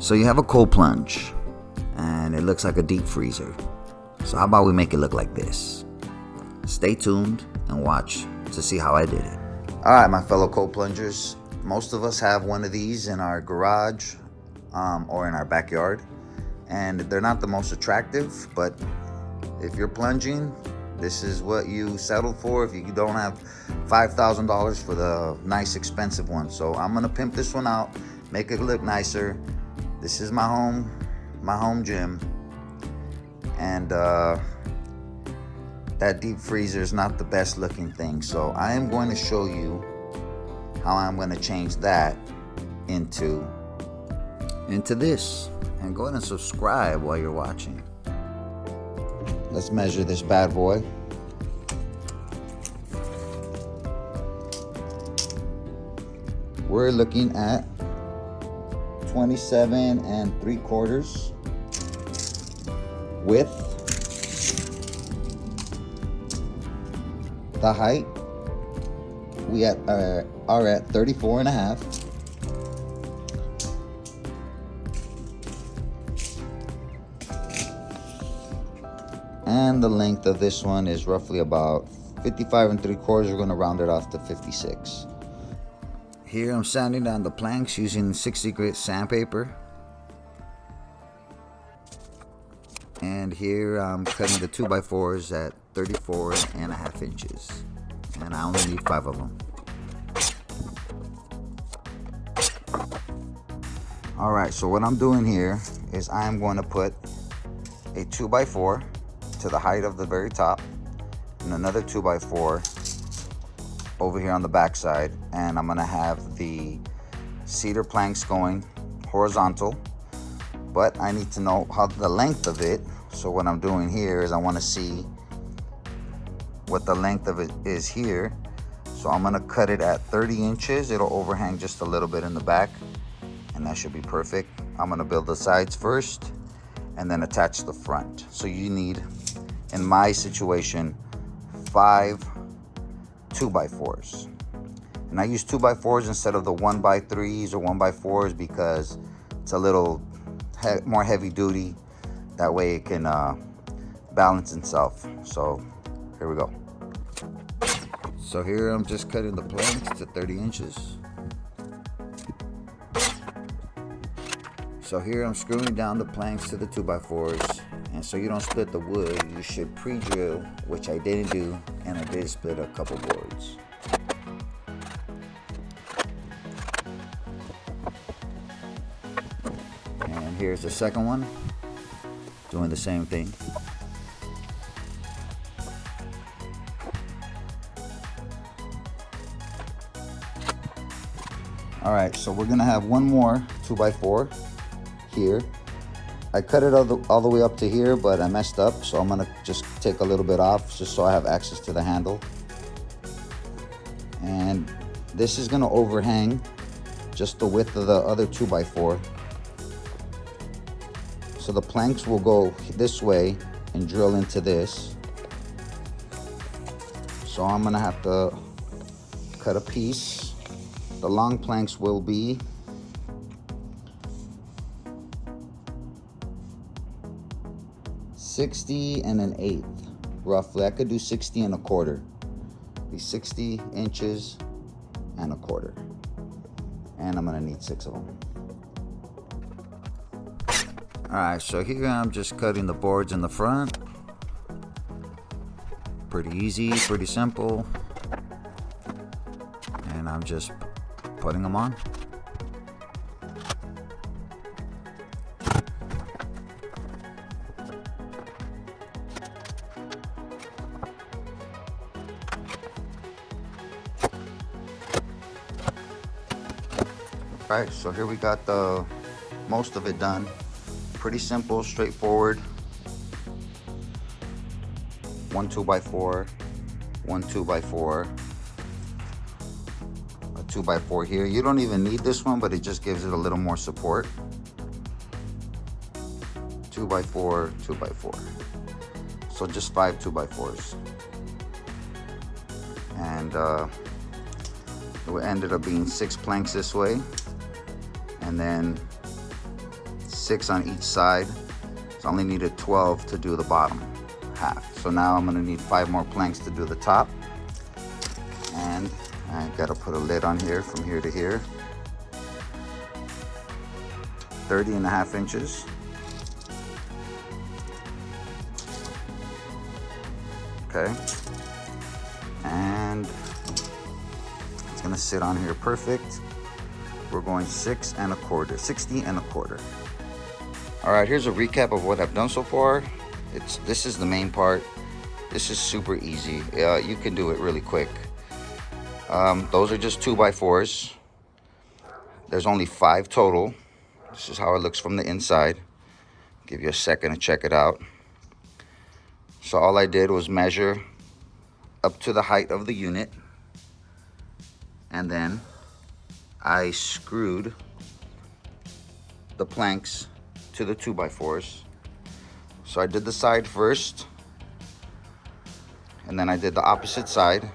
So you have a cold plunge, and it looks like a deep freezer. So how about we make it look like this? Stay tuned and watch to see how I did it. All right, my fellow cold plungers, most of us have one of these in our garage or in our backyard, and they're not the most attractive, but if you're plunging, this is what you settled for if you don't have $5,000 for the nice expensive one. So I'm gonna pimp this one out, make it look nicer. This is my home gym, and that deep freezer is not the best looking thing. So I am going to show you how I'm going to change that into this. And go ahead and subscribe while you're watching. Let's measure this bad boy. We're looking at 27 3/4 width. The height, we are at 34.5. And the length of this one is roughly about 55 3/4. We're going to round it off to 56. Here I'm sanding down the planks using 60 grit sandpaper. And here I'm cutting the 2x4s at 34.5 inches. And I only need 5 of them. Alright, so what I'm doing here is I'm going to put a 2x4 to the height of the very top, and another 2x4 over here on the back side, and I'm gonna have the cedar planks going horizontal, but I need to know how the length of it. So what I'm doing here is I want to see what the length of it is here. So I'm gonna cut it at 30 inches. It'll overhang just a little bit in the back, and that should be perfect. I'm gonna build the sides first and then attach the front. So you need, in my situation, 5 2x4s, and I use 2x4s instead of the 1x3s or 1x4s because it's a little more heavy duty. That way it can balance itself. So here we go. So here I'm just cutting the planks to 30 inches. So here I'm screwing down the planks to the 2x4s, and so you don't split the wood, you should pre-drill, which I didn't do, and I did split a couple boards. And here's the second one, doing the same thing. All right, so we're gonna have one more 2x4 here. I cut it all the way up to here, but I messed up, so I'm gonna just take a little bit off just so I have access to the handle. And this is gonna overhang just the width of the other 2x4. So the planks will go this way and drill into this. So I'm gonna have to cut a piece. The long planks will be 60 1/8, roughly. I could do 60 1/4. Be 60 inches and 1/4. And I'm gonna need 6 of them. All right, so here I'm just cutting the boards in the front. Pretty easy, pretty simple. And I'm just putting them on. All right, so here we got the most of it done. Pretty simple, straightforward. 1 2x4, 1 2x4, a 2x4 here. You don't even need this one, but it just gives it a little more support. 2x4, 2x4. So just 5 2x4s. And it ended up being 6 planks this way. And then 6 on each side. So I only needed 12 to do the bottom half. So now I'm gonna need 5 more planks to do the top. And I gotta put a lid on here from here to here. 30.5 inches. Okay. And it's gonna sit on here perfect. We're going 60 1/4. All right, here's a recap of what I've done so far. This is the main part. This is super easy. You can do it really quick. Those are just 2x4s. There's only 5 total. This is how it looks from the inside. Give you a second to check it out. So all I did was measure up to the height of the unit, and then I screwed the planks to the 2x4s. So I did the side first, and then I did the opposite side.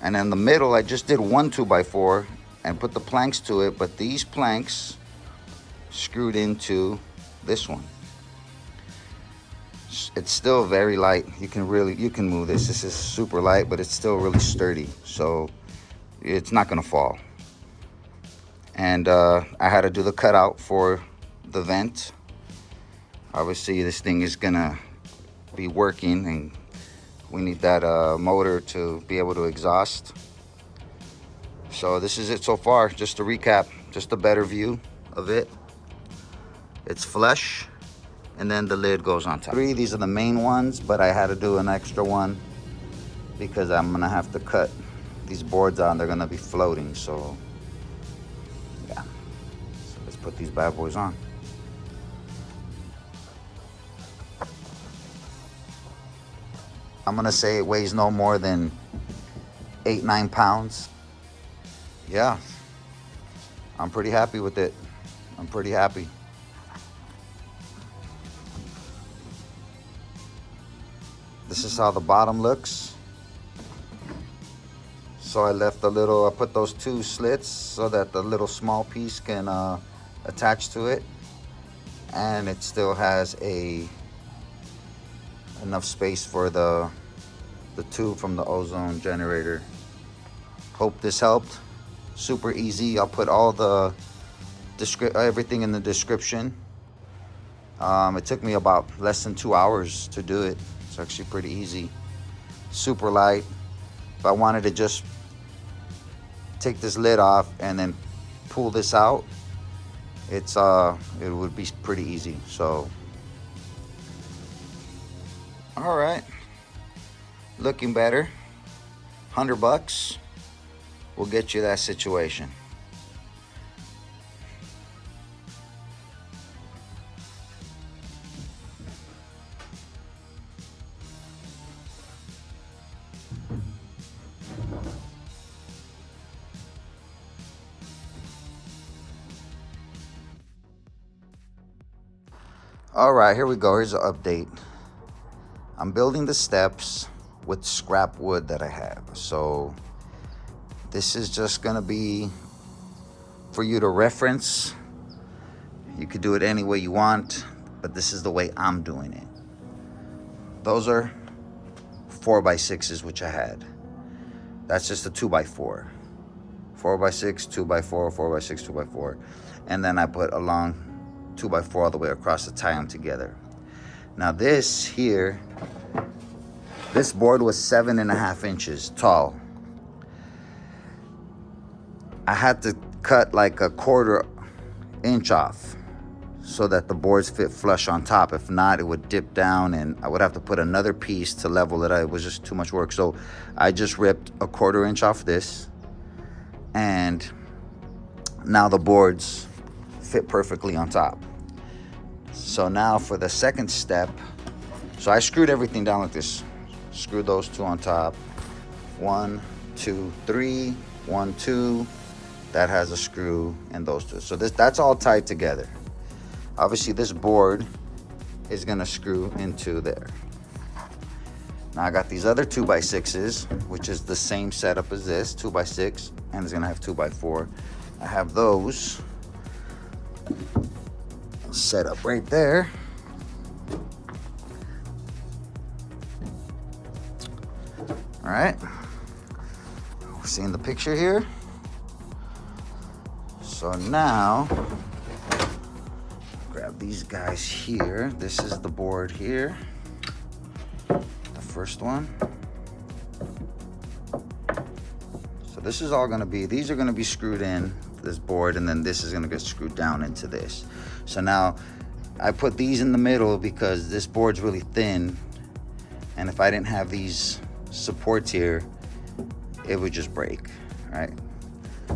And in the middle, I just did 1 2x4 and put the planks to it, but these planks screwed into this one. It's still very light. You can move this. This is super light, but it's still really sturdy. So it's not gonna fall. And I had to do the cutout for the vent. Obviously this thing is gonna be working, and we need that motor to be able to exhaust. So this is it so far. Just to recap, just a better view of it. It's flush, and then the lid goes on top. 3, these are the main ones, but I had to do an extra one because I'm gonna have to cut these boards out. They're gonna be floating, so yeah. So let's put these bad boys on. I'm gonna say it weighs no more than 8-9 pounds. Yeah, I'm pretty happy with it. I'm pretty happy. This is how the bottom looks. So I put those 2 slits so that the little small piece can attach to it. And it still has enough space for the tube from the ozone generator. Hope this helped. Super easy. I'll put all the everything in the description. It took me about less than 2 hours to do it. It's actually pretty easy. Super light. If I wanted to just take this lid off and then pull this out, it would be pretty easy. So all right, looking better. $100 will get you that situation. All right, here we go. Here's an update. I'm building the steps with scrap wood that I have. So this is just gonna be for you to reference. You could do it any way you want, but this is the way I'm doing it. Those are 4x6s, which I had. That's just a 2x4. 4x6, 2x4, 4x6, 2x4. And then I put a long 2x4 all the way across to tie them together. Now this here, this board was 7.5 inches tall. I had to cut like a 1/4 inch off so that the boards fit flush on top. If not, it would dip down and I would have to put another piece to level it out. It was just too much work. So I just ripped a 1/4 inch off this, and now the boards fit perfectly on top. So now for the second step, so I screwed everything down like this. Screw those 2 on top. 1, 2, 3, 1, 2. That has a screw, and those 2. So that's all tied together. Obviously this board is gonna screw into there. Now I got these other 2x6s, which is the same setup as this, 2x6, and it's gonna have 2x4. I have those set up right there. All right, we're seeing the picture here. So now, grab these guys here. This is the board here, the first one. So this is all gonna be, these are gonna be screwed in this board, and then this is gonna get screwed down into this. So now, I put these in the middle because this board's really thin, and if I didn't have these supports here, it would just break, right?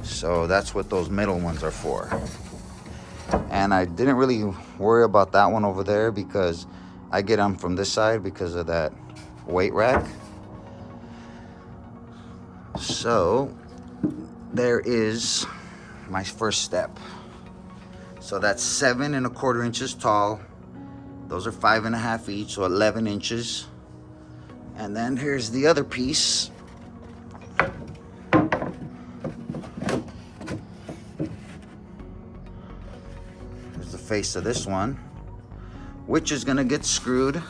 So that's what those middle ones are for. And I didn't really worry about that one over there because I get them from this side because of that weight rack. So there is my first step. So that's 7 1/4 inches tall. Those are 5 1/2 each, so 11 inches. And then here's the other piece. Here's the face of this one, which is gonna get screwed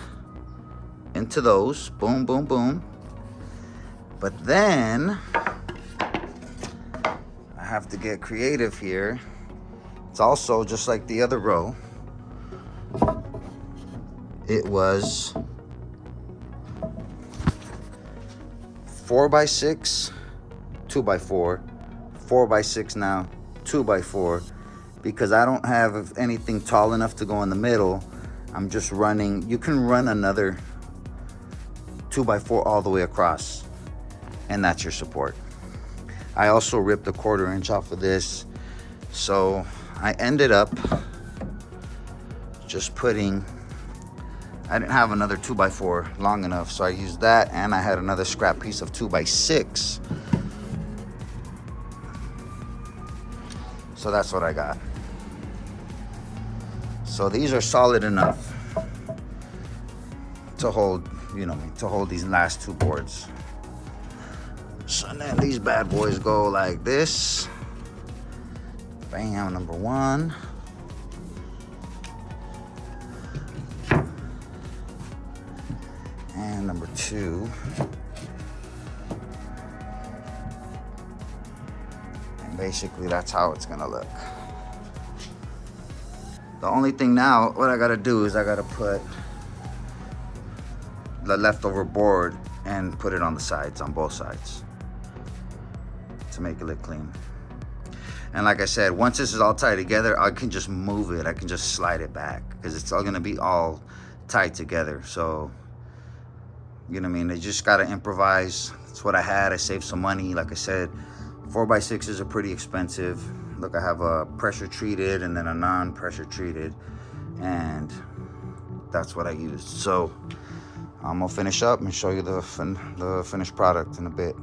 into those. Boom, boom, boom. But then I have to get creative here. It's also just like the other row. It was 4x6, 2x4, 4x6 now, 2x4, because I don't have anything tall enough to go in the middle. I'm just running, you can run another 2x4 all the way across, and that's your support. I also ripped a 1/4 inch off of this, so I ended up just putting, I didn't have another 2x4 long enough, so I used that, and I had another scrap piece of 2x6. So that's what I got. So these are solid enough to hold, you know, to hold these last two boards. So then these bad boys go like this. Bam, number one. And number two. And basically that's how it's gonna look. The only thing now, what I gotta do is I gotta put the leftover board and put it on the sides, on both sides, to make it look clean. And like I said, once this is all tied together, I can just move it. I can just slide it back because it's all gonna be all tied together. So, you know what I mean? They just gotta improvise. That's what I had. I saved some money. Like I said, 4x6s are pretty expensive. Look, I have a pressure treated and then a non-pressure treated, and that's what I used. So I'm gonna finish up and show you the finished product in a bit.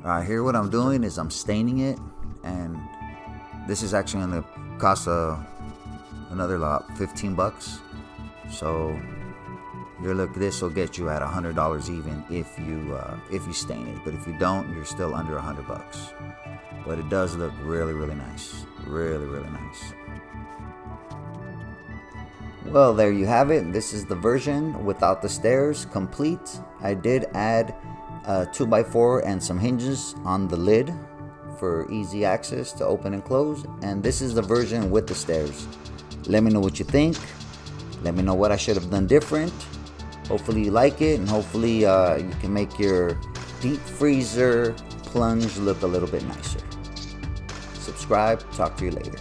All right, here what I'm doing is I'm staining it, and this is actually gonna cost another lot, 15 bucks. So this will get you at $100 even if you stain it. But if you don't, you're still under 100 bucks. But it does look really, really nice. Really, really nice. Well, there you have it. This is the version without the stairs, complete. I did add a 2x4 and some hinges on the lid for easy access to open and close. And this is the version with the stairs. Let me know what you think. Let me know what I should have done different. Hopefully you like it, and hopefully you can make your deep freezer plunge look a little bit nicer. Subscribe. Talk to you later.